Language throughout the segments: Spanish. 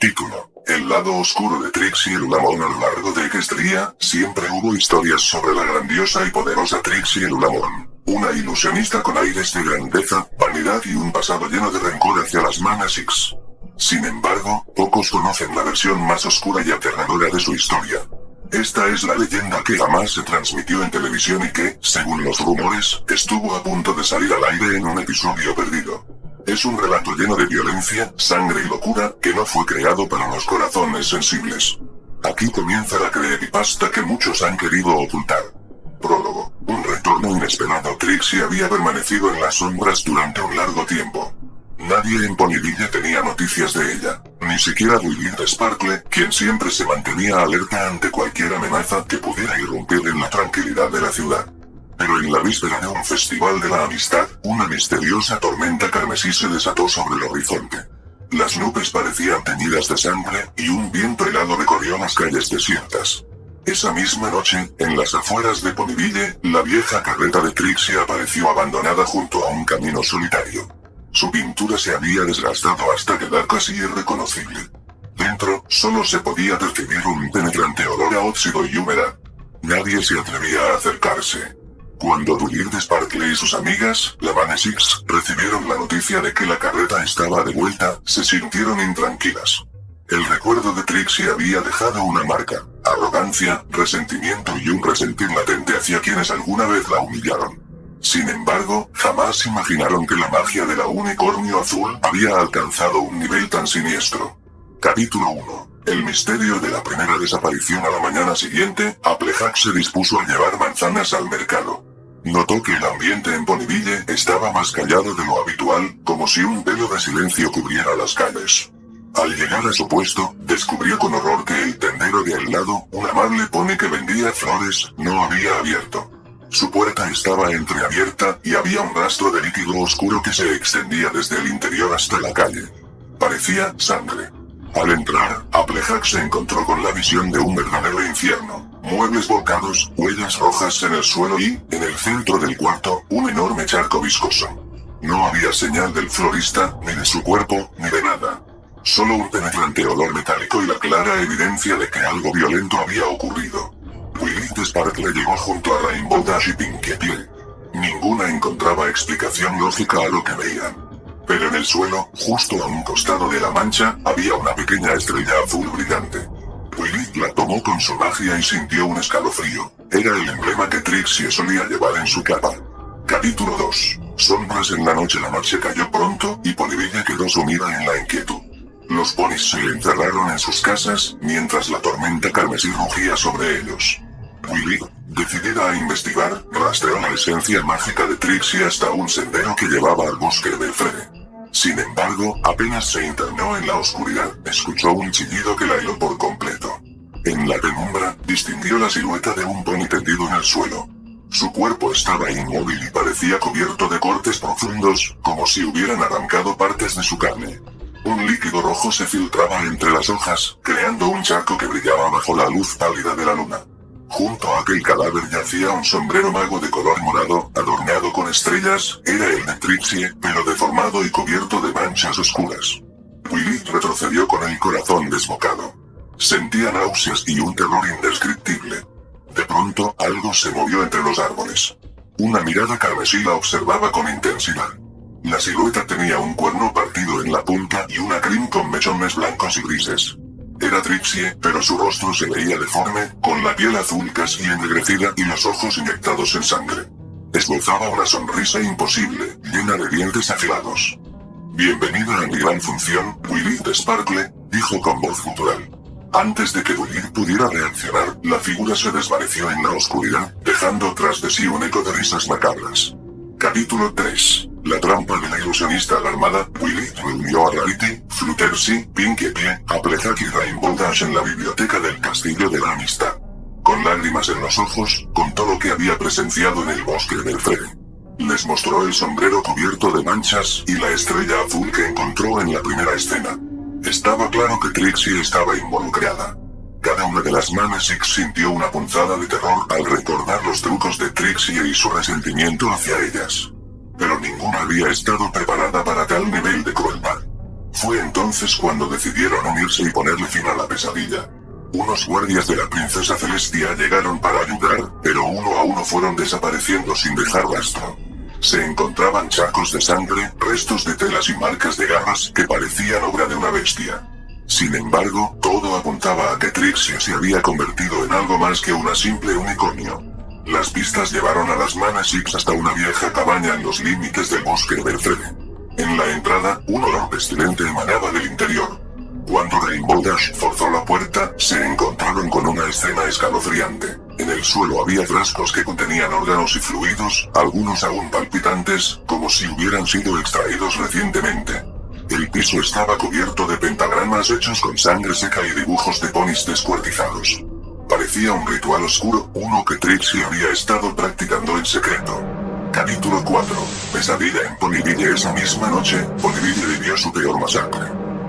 Título: El lado oscuro de Trixie Ulamón. A lo largo de Equestria, siempre hubo historias sobre la grandiosa y poderosa Trixie Ulamón. Una ilusionista con aires de grandeza, vanidad y un pasado lleno de rencor hacia las Manasix. Sin embargo, pocos conocen la versión más oscura y aterradora de su historia. Esta es la leyenda que jamás se transmitió en televisión y que, según los rumores, estuvo a punto de salir al aire en un episodio perdido. Es un relato lleno de violencia, sangre y locura, que no fue creado para los corazones sensibles. Aquí comienza la creepypasta que muchos han querido ocultar. Prólogo: un retorno inesperado. Trixie había permanecido en las sombras durante un largo tiempo. Nadie en Ponyville tenía noticias de ella, ni siquiera Willy de Sparkle, quien siempre se mantenía alerta ante cualquier amenaza que pudiera irrumpir en la tranquilidad de la ciudad. Pero en la víspera de un festival de la amistad, una misteriosa tormenta carmesí se desató sobre el horizonte. Las nubes parecían teñidas de sangre, y un viento helado recorrió las calles desiertas. Esa misma noche, en las afueras de Ponyville, la vieja carreta de Trixie apareció abandonada junto a un camino solitario. Su pintura se había desgastado hasta quedar casi irreconocible. Dentro, solo se podía percibir un penetrante olor a óxido y humedad. Nadie se atrevía a acercarse. Cuando Dullir de Sparkle y sus amigas, la Manasix, recibieron la noticia de que la carreta estaba de vuelta, se sintieron intranquilas. El recuerdo de Trixie había dejado una marca: arrogancia, resentimiento y un resentir latente hacia quienes alguna vez la humillaron. Sin embargo, jamás imaginaron que la magia de la unicornio azul había alcanzado un nivel tan siniestro. Capítulo 1. El misterio de la primera desaparición. A la mañana siguiente, Applejack se dispuso a llevar manzanas al mercado. Notó que el ambiente en Ponyville estaba más callado de lo habitual, como si un velo de silencio cubriera las calles. Al llegar a su puesto, descubrió con horror que el tendero de al lado, un amable pony que vendía flores, no había abierto. Su puerta estaba entreabierta, y había un rastro de líquido oscuro que se extendía desde el interior hasta la calle. Parecía sangre. Al entrar, Applejack se encontró con la visión de un verdadero infierno. Muebles volcados, huellas rojas en el suelo y, en el centro del cuarto, un enorme charco viscoso. No había señal del florista, ni de su cuerpo, ni de nada. Solo un penetrante olor metálico y la clara evidencia de que algo violento había ocurrido. Willy de Sparkle llegó junto a Rainbow Dash y Pinkie Pie. Ninguna encontraba explicación lógica a lo que veían. Pero en el suelo, justo a un costado de la mancha, había una pequeña estrella azul brillante. Willy la tomó con su magia y sintió un escalofrío. Era el emblema que Trixie solía llevar en su capa. Capítulo 2. Sombras en la noche. La noche cayó pronto, y Ponyville quedó sumida en la inquietud. Los ponis se encerraron en sus casas, mientras la tormenta carmesí rugía sobre ellos. Willy, decidida a investigar, rastreó la esencia mágica de Trixie hasta un sendero que llevaba al bosque de Frere. Sin embargo, apenas se internó en la oscuridad, escuchó un chillido que la heló por completo. En la penumbra, distinguió la silueta de un pony tendido en el suelo. Su cuerpo estaba inmóvil y parecía cubierto de cortes profundos, como si hubieran arrancado partes de su carne. Un líquido rojo se filtraba entre las hojas, creando un charco que brillaba bajo la luz pálida de la luna. Junto a aquel cadáver yacía un sombrero mago de color morado, adornado con estrellas. Era el de Trixie, pero deformado y cubierto de manchas oscuras. Willy retrocedió con el corazón desbocado. Sentía náuseas y un terror indescriptible. De pronto, algo se movió entre los árboles. Una mirada carmesí la observaba con intensidad. La silueta tenía un cuerno partido en la punta y una crin con mechones blancos y grises. Era Trixie, pero su rostro se veía deforme, con la piel azul casi ennegrecida y los ojos inyectados en sangre. Esbozaba una sonrisa imposible, llena de dientes afilados. «Bienvenida a mi gran función, Willy de Sparkle», dijo con voz gutural. Antes de que Willy pudiera reaccionar, la figura se desvaneció en la oscuridad, dejando tras de sí un eco de risas macabras. Capítulo 3. La trampa de la ilusionista alarmada. Willy reunió a Rarity, Fluttershy, Pinkie Pie, Applejack y Rainbow Dash en la biblioteca del Castillo de la Amistad. Con lágrimas en los ojos, contó lo que había presenciado en el bosque del Frere. Les mostró el sombrero cubierto de manchas y la estrella azul que encontró en la primera escena. Estaba claro que Trixie estaba involucrada. Cada una de las Manasix sintió una punzada de terror al recordar los trucos de Trixie y su resentimiento hacia ellas. Pero ninguna había estado preparada para tal nivel de crueldad. Fue entonces cuando decidieron unirse y ponerle fin a la pesadilla. Unos guardias de la princesa Celestia llegaron para ayudar, pero uno a uno fueron desapareciendo sin dejar rastro. Se encontraban charcos de sangre, restos de telas y marcas de garras que parecían obra de una bestia. Sin embargo, todo apuntaba a que Trixie se había convertido en algo más que una simple unicornio. Las pistas llevaron a las Manasix hasta una vieja cabaña en los límites del bosque de Berfede. En la entrada, un olor pestilente emanaba del interior. Cuando Rainbow Dash forzó la puerta, se encontraron con una escena escalofriante. En el suelo había frascos que contenían órganos y fluidos, algunos aún palpitantes, como si hubieran sido extraídos recientemente. El piso estaba cubierto de pentagramas hechos con sangre seca y dibujos de ponis descuartizados. Parecía un ritual oscuro, uno que Trixie había estado practicando en secreto. Capítulo 4. Pesadilla en Ponyville. Esa misma noche, Ponyville vivió su peor masacre.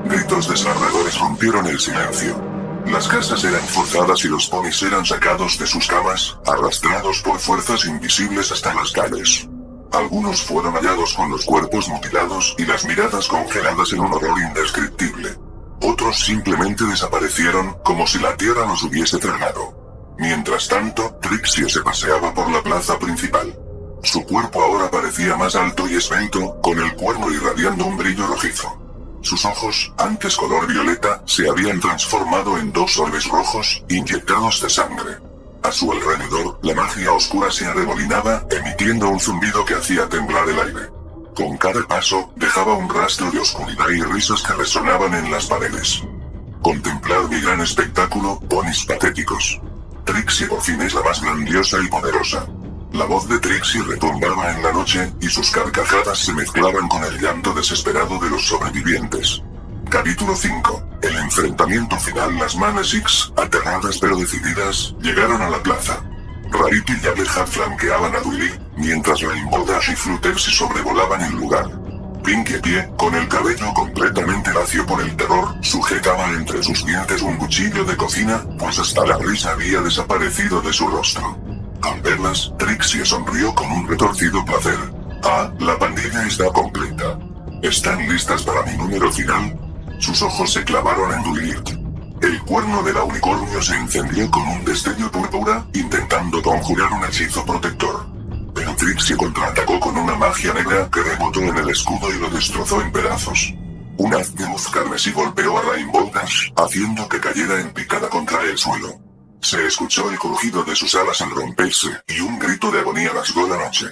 Gritos desgarradores rompieron el silencio. Las casas eran forzadas y los ponis eran sacados de sus camas, arrastrados por fuerzas invisibles hasta las calles. Algunos fueron hallados con los cuerpos mutilados y las miradas congeladas en un horror indescriptible. Otros simplemente desaparecieron, como si la tierra los hubiese tragado. Mientras tanto, Trixie se paseaba por la plaza principal. Su cuerpo ahora parecía más alto y esbelto, con el cuerno irradiando un brillo rojizo. Sus ojos, antes color violeta, se habían transformado en dos orbes rojos, inyectados de sangre. A su alrededor, la magia oscura se arremolinaba, emitiendo un zumbido que hacía temblar el aire. Con cada paso, dejaba un rastro de oscuridad y risas que resonaban en las paredes. Contemplad mi gran espectáculo, ponis patéticos. Trixie por fin es la más grandiosa y poderosa. La voz de Trixie retumbaba en la noche, y sus carcajadas se mezclaban con el llanto desesperado de los sobrevivientes. Capítulo 5. El enfrentamiento final. Las Manasix, aterradas pero decididas, llegaron a la plaza. Rarity y Aleja flanqueaban a Duily, mientras Rainbow Dash y Fluttershy sobrevolaban el lugar. Pinkie Pie, con el cabello completamente lacio por el terror, sujetaba entre sus dientes un cuchillo de cocina, pues hasta la risa había desaparecido de su rostro. Al verlas, Trixie sonrió con un retorcido placer. Ah, la pandilla está completa. ¿Están listas para mi número final? Sus ojos se clavaron en Duilit. El cuerno de la unicornio se encendió con un destello púrpura, intentando conjurar un hechizo protector. Pero Trixie contraatacó con una magia negra que rebotó en el escudo y lo destrozó en pedazos. Un haz de luz carmesí golpeó a Rainbow Dash, haciendo que cayera en picada contra el suelo. Se escuchó el crujido de sus alas al romperse, y un grito de agonía rasgó la noche.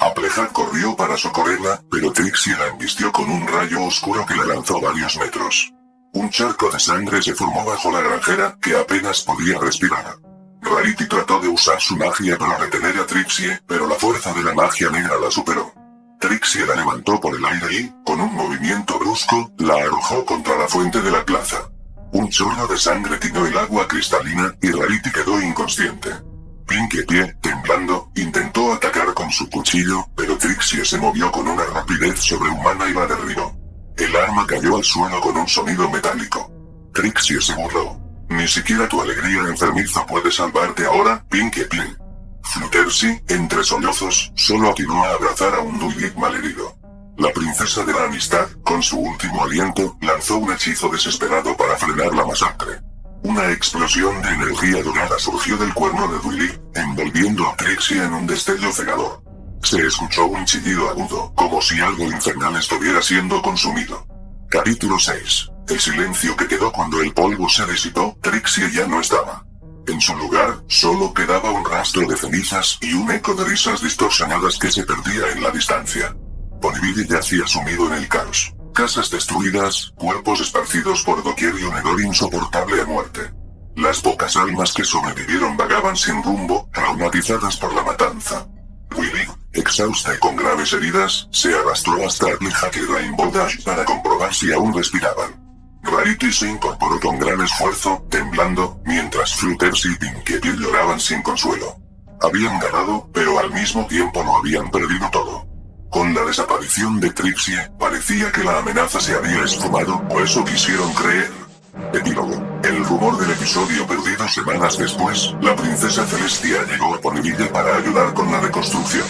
Applejack corrió para socorrerla, pero Trixie la embistió con un rayo oscuro que la lanzó varios metros. Un charco de sangre se formó bajo la granjera, que apenas podía respirar. Rarity trató de usar su magia para retener a Trixie, pero la fuerza de la magia negra la superó. Trixie la levantó por el aire y, con un movimiento brusco, la arrojó contra la fuente de la plaza. Un chorro de sangre tiñó el agua cristalina, y Rarity quedó inconsciente. Pinkie Pie, temblando, intentó atacar con su cuchillo, pero Trixie se movió con una rapidez sobrehumana y la derribó. El arma cayó al suelo con un sonido metálico. Trixie se burló. Ni siquiera tu alegría enfermiza puede salvarte ahora, Pinkie Pie. Fluttershy, entre sollozos, solo atinó a abrazar a un Duilit malherido. La princesa de la amistad, con su último aliento, lanzó un hechizo desesperado para frenar la masacre. Una explosión de energía dorada surgió del cuerno de Duilit, envolviendo a Trixie en un destello cegador. Se escuchó un chillido agudo, como si algo infernal estuviera siendo consumido. Capítulo 6. El silencio que quedó cuando el polvo se disipó. Trixie ya no estaba. En su lugar, solo quedaba un rastro de cenizas y un eco de risas distorsionadas que se perdía en la distancia. Ponyville yacía sumido en el caos. Casas destruidas, cuerpos esparcidos por doquier y un hedor insoportable a muerte. Las pocas almas que sobrevivieron vagaban sin rumbo, traumatizadas por la matanza. Willy, exhausta y con graves heridas, se arrastró hasta Applejack y Rainbow Dash para comprobar si aún respiraban. Rarity se incorporó con gran esfuerzo, temblando, mientras Fluttershy y Pinkie Pie lloraban sin consuelo. Habían ganado, pero al mismo tiempo lo habían perdido todo. Con la desaparición de Trixie, parecía que la amenaza se había esfumado, o eso quisieron creer. Epílogo. El rumor del episodio perdido semanas después, la princesa Celestia llegó a Ponyville para ayudar con la reconstrucción.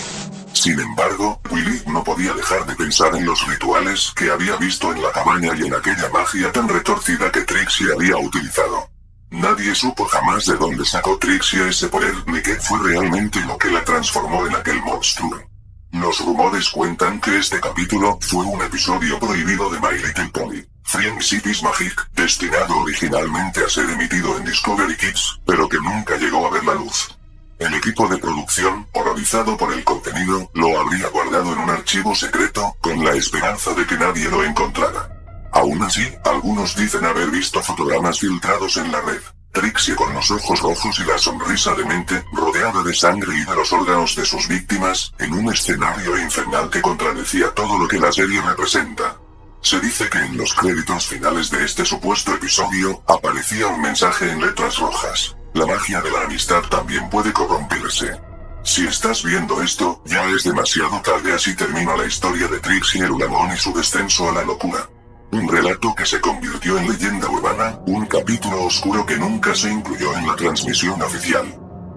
Sin embargo, Willy no podía dejar de pensar en los rituales que había visto en la cabaña y en aquella magia tan retorcida que Trixie había utilizado. Nadie supo jamás de dónde sacó Trixie ese poder ni qué fue realmente lo que la transformó en aquel monstruo. Los rumores cuentan que este capítulo fue un episodio prohibido de My Little Pony, Friend Cities Magic, destinado originalmente a ser emitido en Discovery Kids, pero que nunca llegó a ver la luz. El equipo de producción, horrorizado por el contenido, lo habría guardado en un archivo secreto, con la esperanza de que nadie lo encontrara. Aún así, algunos dicen haber visto fotogramas filtrados en la red. Trixie con los ojos rojos y la sonrisa demente, rodeada de sangre y de los órganos de sus víctimas, en un escenario infernal que contradecía todo lo que la serie representa. Se dice que en los créditos finales de este supuesto episodio, aparecía un mensaje en letras rojas. La magia de la amistad también puede corromperse. Si estás viendo esto, ya es demasiado tarde, así termina la historia de Trixie el Ulamón y su descenso a la locura. Un relato que se convirtió en leyenda urbana, un capítulo oscuro que nunca se incluyó en la transmisión oficial.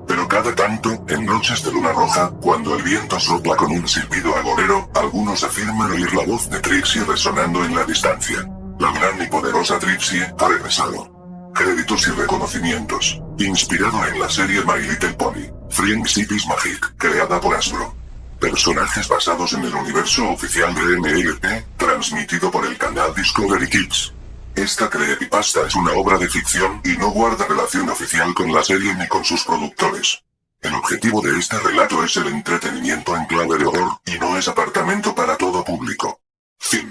Pero cada tanto, en noches de luna roja, cuando el viento sopla con un silbido agorero, algunos afirman oír la voz de Trixie resonando en la distancia. La gran y poderosa Trixie ha regresado. Créditos y reconocimientos. Inspirado en la serie My Little Pony, Friend Cities Magic, creada por Hasbro. Personajes basados en el universo oficial de MLP, transmitido por el canal Discovery Kids. Esta creepypasta es una obra de ficción y no guarda relación oficial con la serie ni con sus productores. El objetivo de este relato es el entretenimiento en clave de horror, y no es apartamento para todo público. Fin.